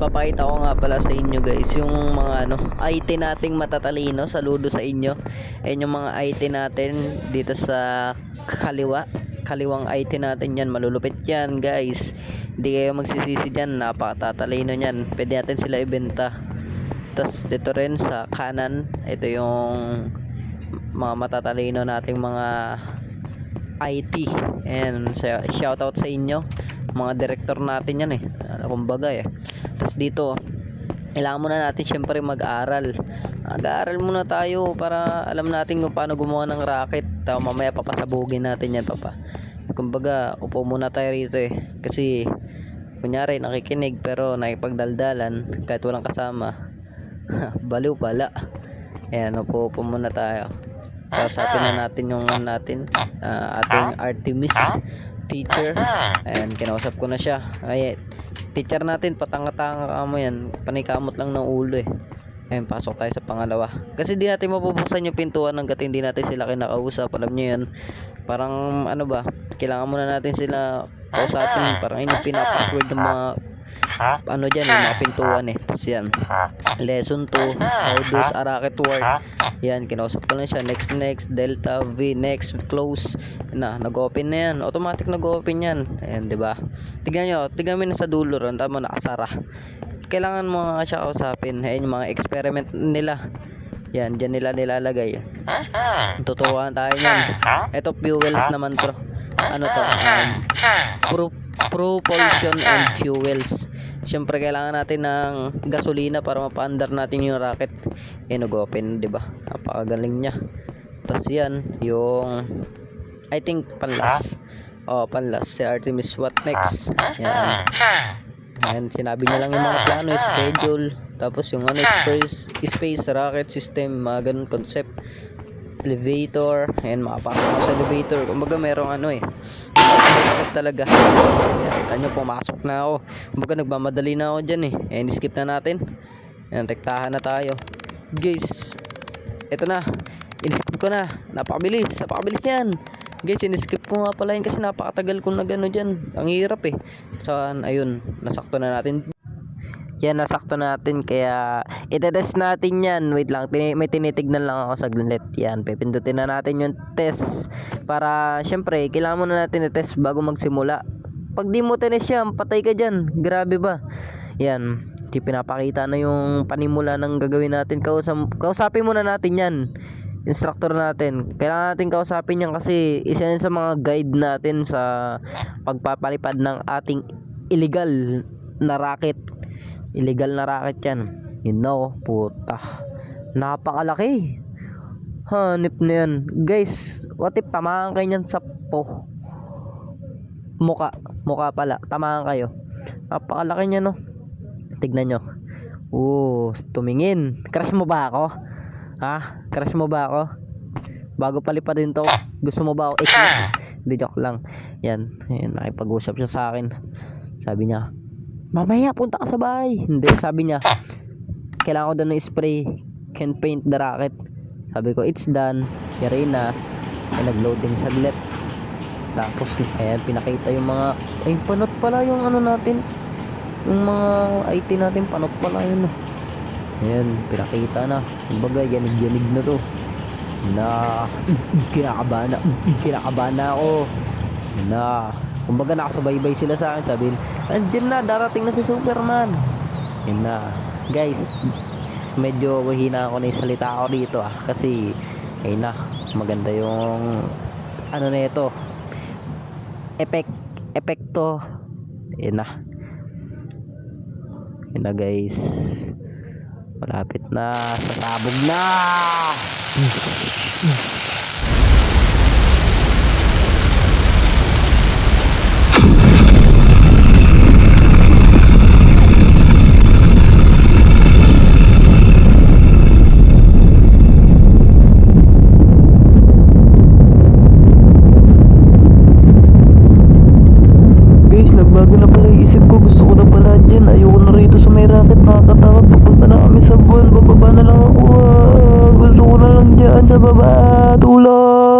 papakita ko nga pala sa inyo guys yung mga IT nating matatalino. Saludo sa inyo. Ayan yung mga IT natin dito sa kaliwang IT natin yan. Malulupit yan guys, hindi kayo magsisisi dyan, napakatatalino nyan. Pwede natin sila ibenta. Tapos dito rin sa kanan, ito yung mga matatalino nating mga IT. And shoutout sa inyo, mga director natin yan kumbaga Tapos dito kailangan muna natin syempre mag-aral muna tayo para alam natin kung paano gumawa ng racket. Mamaya papasabugin natin yan kumbaga upo muna tayo rito kasi kunyari nakikinig pero nakipagdaldalan kahit walang kasama. Baliw pala. Ayan, upo muna tayo. Kausapin na natin yung ating Artemis teacher. Ayan, kinausap ko na siya. Ay, teacher natin, patanga-tanga ka mo yan. Panikamot lang ng ulo Ayan, pasok tayo sa pangalawa. Kasi di natin mabubuksan yung pintuan hanggat hindi natin sila kinakausap. Alam nyo yan. Parang kailangan muna natin sila kausapin. Parang yung pinapassword ng mga dyan yung mga pintuan Tapos yan, lesson 2, how does a racket work. Yan, kinausap ko lang siya. Next, delta V, next, close. Nag-open na yan, automatic nag-open yan. Ayan, diba? Tignan mo na sa dulo ron, tama, nakasara. Kailangan mo nga siya kausapin. Ayan yung mga experiment nila. Yan, dyan nila nilalagay. Tuturuan tayo yan. Ito fuels naman to. Propulsion and fuels. Siyempre kailangan natin ng gasolina para mapaandar natin yung rocket. Nag-open, 'di ba? Napakagaling niya. Tapos yan, yung I think panlas. Panlas si Artemis. What next? Yan. Ayan, sinabi niya lang yung mga plano, schedule, tapos yung space rocket system, mga ganun concept. Elevator, ayan, makapasok ako sa elevator. Kumbaga merong talaga. Kita nyo, pumasok na ako. Kumbaga nagmamadali na ako dyan Ayan, skip na natin. Ayan, rektahan na tayo guys. Ito na, in-skip ko na. Napakabilis yan guys. In-skip ko nga pala yun kasi napakatagal kong dyan. Ang hirap So ayun, nasakto na natin. Yan, nasakto natin. Kaya itetest natin yan. Wait lang, may tinitignan lang ako saglit. Yan, pipindutin na natin yung test. Para syempre, kailangan muna natin i-test bago magsimula. Pag di mo tinest yan, patay ka dyan. Grabe ba? Yan, pinapakita na yung panimula ng gagawin natin. Kausapin muna natin yan, instructor natin. Kailangan natin kausapin yan kasi isa yan sa mga guide natin sa pagpapalipad ng ating illegal na racket. Illegal na racket yan. Puta, napakalaki. Hanip na yan guys. What if tamaan kayo nyan sa mukha pala, tamaan kayo. Napakalaki niya tignan nyo. Tumingin. Crush mo ba ako? Crush mo ba ako? Bago palipad din to, gusto mo ba ako i-kiss? Hindi, joke lang. Yan, nakipag-usap siya sa akin. Sabi niya, mamaya punta ka sa bahay. Hindi, sabi niya, kailangan ko daw ng spray, can paint the racket. Sabi ko, it's done. Yari na. Nag-loading saglit. Tapos ayan, pinakita yung mga panot pala yung natin, yung mga IT natin, panot pala yun ayan, pinakita na. Kumbaga yanig na to kinakabahan na ako kumbaga nakasubaybay sila sa akin. Sabihin, andyan na, darating na si Superman. Yun na guys, medyo mahina ako na yung salita ko dito kasi ayun na, maganda yung na ito, epekto. Yun na guys, malapit na, sasabog na. Nagbago na pala yung isip ko. Gusto ko na pala dyan. Ayoko na rito sa may racket. Nakakatakot. Papunta na kami sa buwan. Bababa na lang ako. Gusto ko na lang dyan sa baba. Tulong.